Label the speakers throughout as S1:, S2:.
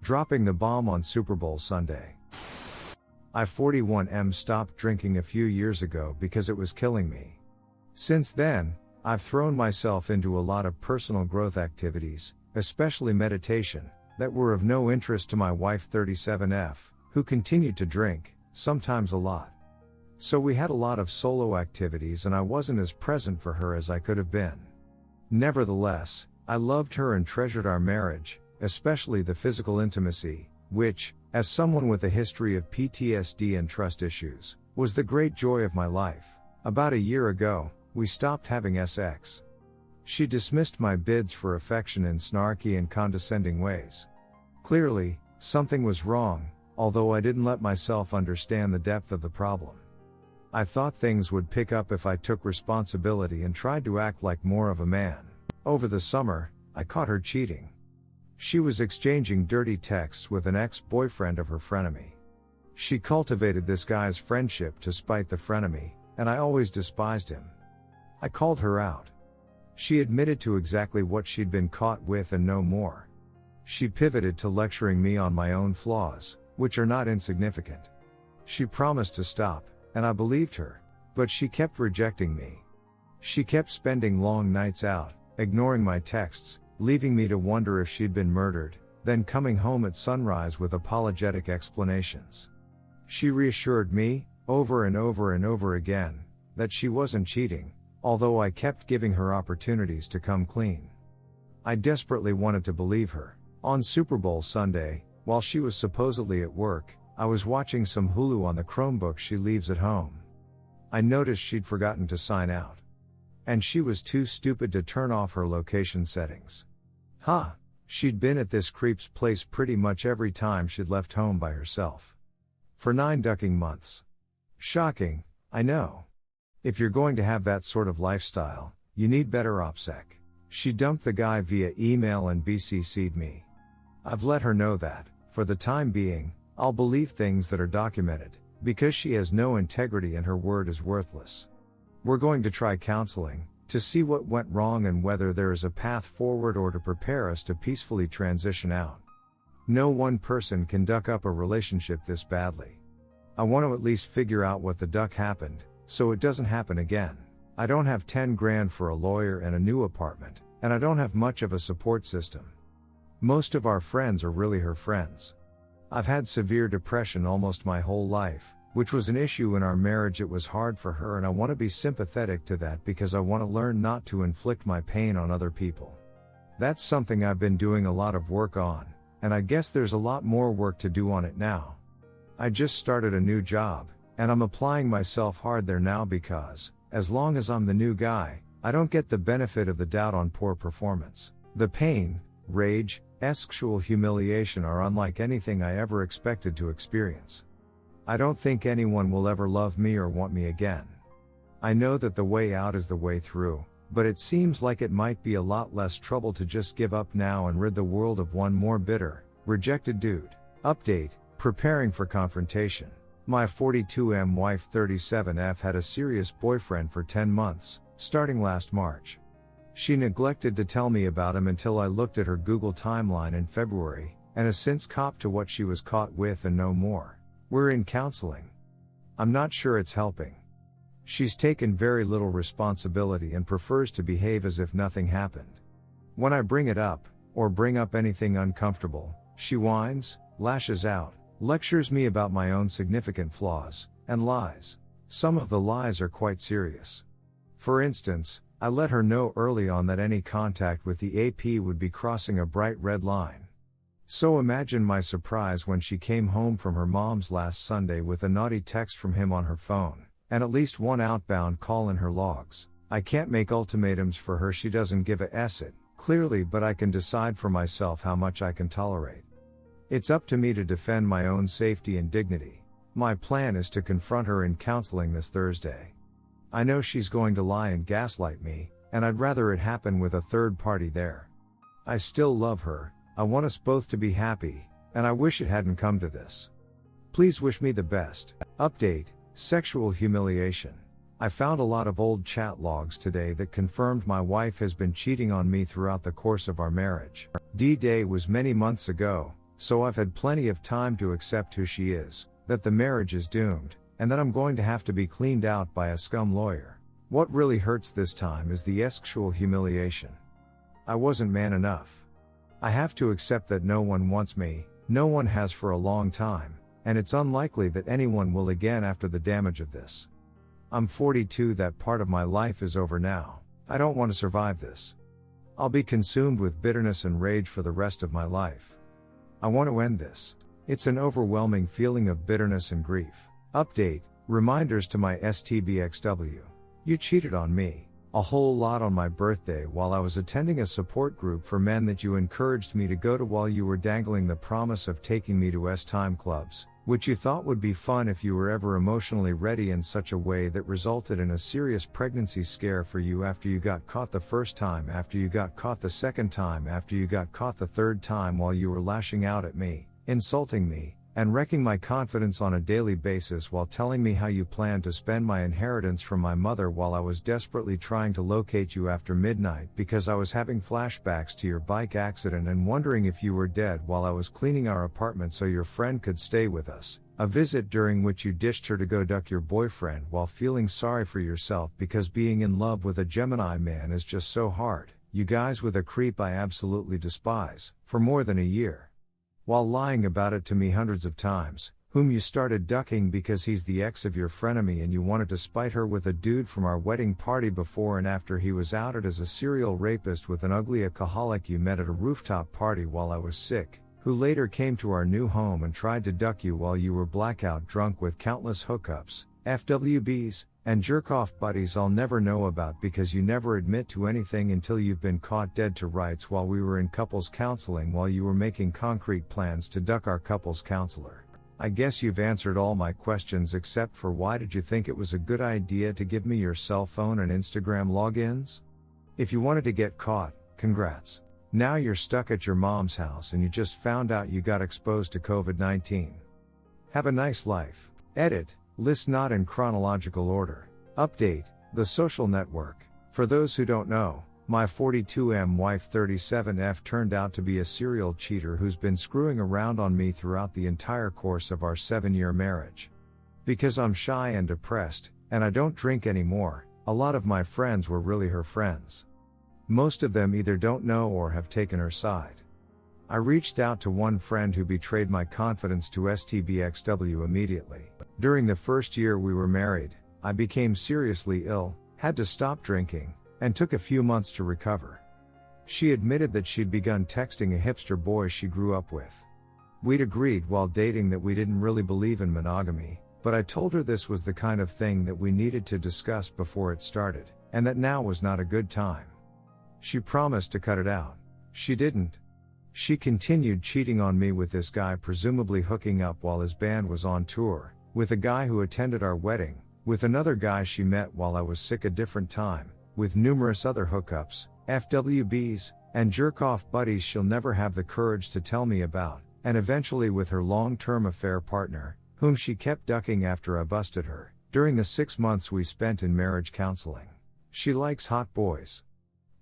S1: Dropping the bomb on Super Bowl Sunday. I 41M stopped drinking a few years ago because it was killing me. Since then, I've thrown myself into a lot of personal growth activities, especially meditation, that were of no interest to my wife 37F, who continued to drink, sometimes a lot. So we had a lot of solo activities and I wasn't as present for her as I could have been. Nevertheless, I loved her and treasured our marriage, especially the physical intimacy, which, as someone with a history of PTSD and trust issues, was the great joy of my life. About a year ago, we stopped having sex. She dismissed my bids for affection in snarky and condescending ways. Clearly, something was wrong, although I didn't let myself understand the depth of the problem. I thought things would pick up if I took responsibility and tried to act like more of a man. Over the summer, I caught her cheating. She was exchanging dirty texts with an ex-boyfriend of her frenemy. She cultivated this guy's friendship to spite the frenemy, and I always despised him. I called her out. She admitted to exactly what she'd been caught with and no more. She pivoted to lecturing me on my own flaws, which are not insignificant. She promised to stop, and I believed her, but she kept rejecting me. She kept spending long nights out, ignoring my texts, leaving me to wonder if she'd been murdered, then coming home at sunrise with apologetic explanations. She reassured me, over and over and over again, that she wasn't cheating, although I kept giving her opportunities to come clean. I desperately wanted to believe her. On Super Bowl Sunday, while she was supposedly at work, I was watching some Hulu on the Chromebook she leaves at home. I noticed she'd forgotten to sign out. And she was too stupid to turn off her location settings. She'd been at this creep's place pretty much every time she'd left home by herself. For 9 ducking months. Shocking, I know. If you're going to have that sort of lifestyle, you need better OPSEC. She dumped the guy via email and BCC'd me. I've let her know that, for the time being, I'll believe things that are documented, because she has no integrity and her word is worthless. We're going to try counseling, to see what went wrong and whether there is a path forward or to prepare us to peacefully transition out. No one person can duck up a relationship this badly. I want to at least figure out what the duck happened, so it doesn't happen again. I don't have 10 grand for a lawyer and a new apartment, and I don't have much of a support system. Most of our friends are really her friends. I've had severe depression almost my whole life, which was an issue in our marriage. It was hard for her and I want to be sympathetic to that because I want to learn not to inflict my pain on other people. That's something I've been doing a lot of work on, and I guess there's a lot more work to do on it now. I just started a new job, and I'm applying myself hard there now because, as long as I'm the new guy, I don't get the benefit of the doubt on poor performance. The pain, rage, sexual humiliation are unlike anything I ever expected to experience. I don't think anyone will ever love me or want me again. I know that the way out is the way through, but it seems like it might be a lot less trouble to just give up now and rid the world of one more bitter, rejected dude. Update, preparing for confrontation. My 42M wife 37F had a serious boyfriend for 10 months, starting last March. She neglected to tell me about him until I looked at her Google timeline in February, and has since copped to what she was caught with and no more. We're in counseling. I'm not sure it's helping. She's taken very little responsibility and prefers to behave as if nothing happened. When I bring it up, or bring up anything uncomfortable, she whines, lashes out, lectures me about my own significant flaws, and lies. Some of the lies are quite serious. For instance, I let her know early on that any contact with the AP would be crossing a bright red line. So imagine my surprise when she came home from her mom's last Sunday with a naughty text from him on her phone, and at least one outbound call in her logs. I can't make ultimatums for her, she doesn't give a it, clearly, but I can decide for myself how much I can tolerate. It's up to me to defend my own safety and dignity. My plan is to confront her in counseling this Thursday. I know she's going to lie and gaslight me, and I'd rather it happen with a third party there. I still love her, I want us both to be happy, and I wish it hadn't come to this. Please wish me the best. Update, sexual humiliation. I found a lot of old chat logs today that confirmed my wife has been cheating on me throughout the course of our marriage. D-Day was many months ago, so I've had plenty of time to accept who she is, that the marriage is doomed, and that I'm going to have to be cleaned out by a scum lawyer. What really hurts this time is the sexual humiliation. I wasn't man enough. I have to accept that no one wants me, no one has for a long time, and it's unlikely that anyone will again after the damage of this. I'm 42, that part of my life is over now. I don't want to survive this. I'll be consumed with bitterness and rage for the rest of my life. I want to end this. It's an overwhelming feeling of bitterness and grief. Update, reminders to my STBXW. You cheated on me. A whole lot on my birthday while I was attending a support group for men that you encouraged me to go to while you were dangling the promise of taking me to S-time clubs, which you thought would be fun if you were ever emotionally ready, in such a way that resulted in a serious pregnancy scare for you after you got caught the first time, after you got caught the second time, after you got caught the third time, while you were lashing out at me, insulting me, and wrecking my confidence on a daily basis while telling me how you planned to spend my inheritance from my mother while I was desperately trying to locate you after midnight because I was having flashbacks to your bike accident and wondering if you were dead while I was cleaning our apartment so your friend could stay with us. A visit during which you ditched her to go duck your boyfriend while feeling sorry for yourself because being in love with a Gemini man is just so hard. You guys with a creep I absolutely despise, for more than a year. While lying about it to me hundreds of times, whom you started ducking because he's the ex of your frenemy and you wanted to spite her with a dude from our wedding party before and after he was outed as a serial rapist with an ugly alcoholic you met at a rooftop party while I was sick, who later came to our new home and tried to duck you while you were blackout drunk with countless hookups, FWBs, and jerk-off buddies I'll never know about because you never admit to anything until you've been caught dead to rights while we were in couples counseling while you were making concrete plans to duck our couples counselor. I guess you've answered all my questions except for why did you think it was a good idea to give me your cell phone and Instagram logins? If you wanted to get caught, congrats. Now you're stuck at your mom's house and you just found out you got exposed to COVID-19. Have a nice life. Edit. List not in chronological order. Update, The Social Network. For those who don't know, my 42M wife 37F turned out to be a serial cheater who's been screwing around on me throughout the entire course of our 7-year marriage. Because I'm shy and depressed, and I don't drink anymore, a lot of my friends were really her friends. Most of them either don't know or have taken her side. I reached out to one friend who betrayed my confidence to STBXW immediately. During the first year we were married, I became seriously ill, had to stop drinking, and took a few months to recover. She admitted that she'd begun texting a hipster boy she grew up with. We'd agreed while dating that we didn't really believe in monogamy, but I told her this was the kind of thing that we needed to discuss before it started, and that now was not a good time. She promised to cut it out. She didn't. She continued cheating on me with this guy, presumably hooking up while his band was on tour, with a guy who attended our wedding, with another guy she met while I was sick a different time, with numerous other hookups, FWBs, and jerk-off buddies she'll never have the courage to tell me about, and eventually with her long-term affair partner, whom she kept ducking after I busted her, during the 6 months we spent in marriage counseling. She likes hot boys.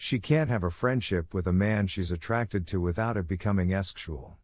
S1: She can't have a friendship with a man she's attracted to without it becoming sexual.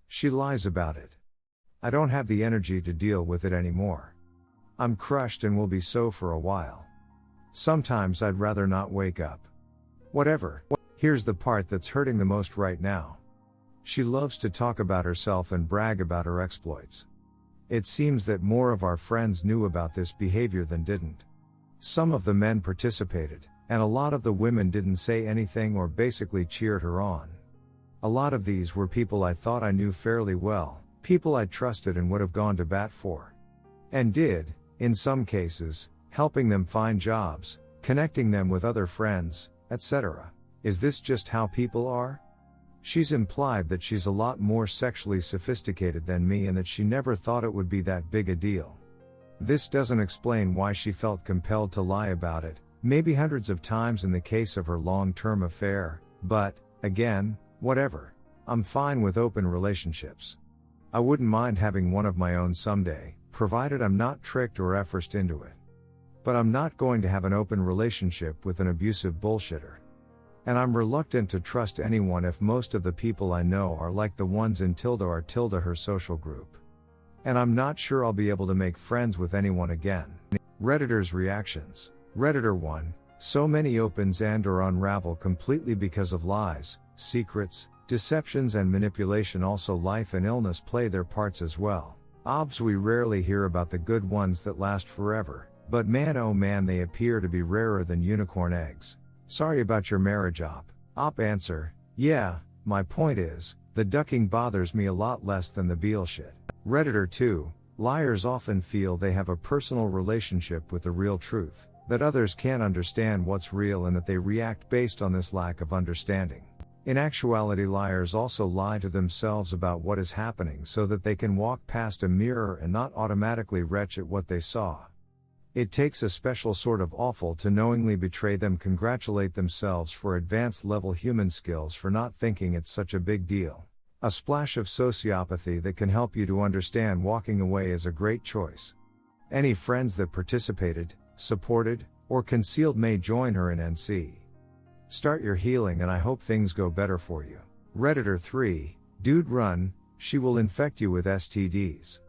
S1: She lies about it. I don't have the energy to deal with it anymore. I'm crushed and will be so for a while. Sometimes I'd rather not wake up. Whatever. Here's the part that's hurting the most right now. She loves to talk about herself and brag about her exploits. It seems that more of our friends knew about this behavior than didn't. Some of the men participated, and a lot of the women didn't say anything or basically cheered her on. A lot of these were people I thought I knew fairly well, people I trusted and would have gone to bat for. And did, in some cases, helping them find jobs, connecting them with other friends, etc. Is this just how people are? She's implied that she's a lot more sexually sophisticated than me and that she never thought it would be that big a deal. This doesn't explain why she felt compelled to lie about it, maybe hundreds of times in the case of her long-term affair, but, again, whatever. I'm fine with open relationships. I wouldn't mind having one of my own someday, provided I'm not tricked or forced into it. But I'm not going to have an open relationship with an abusive bullshitter. And I'm reluctant to trust anyone if most of the people I know are like the ones in her social group. And I'm not sure I'll be able to make friends with anyone again. Redditors' reactions. Redditor 1, so many opens and/or unravel completely because of lies, secrets, deceptions and manipulation. Also life and illness play their parts as well. Obs, we rarely hear about the good ones that last forever, but man oh man, they appear to be rarer than unicorn eggs. Sorry about your marriage, Op answer, yeah, my point is, the ducking bothers me a lot less than the Beale shit. Redditor 2, liars often feel they have a personal relationship with the real truth, that others can't understand what's real and that they react based on this lack of understanding. In actuality, liars also lie to themselves about what is happening so that they can walk past a mirror and not automatically retch at what they saw. It takes a special sort of awful to knowingly betray them. Congratulate themselves for advanced level human skills for not thinking it's such a big deal. A splash of sociopathy that can help you to understand walking away is a great choice. Any friends that participated, supported, or concealed may join her in NC. Start your healing and I hope things go better for you. Redditor 3, dude run, she will infect you with STDs.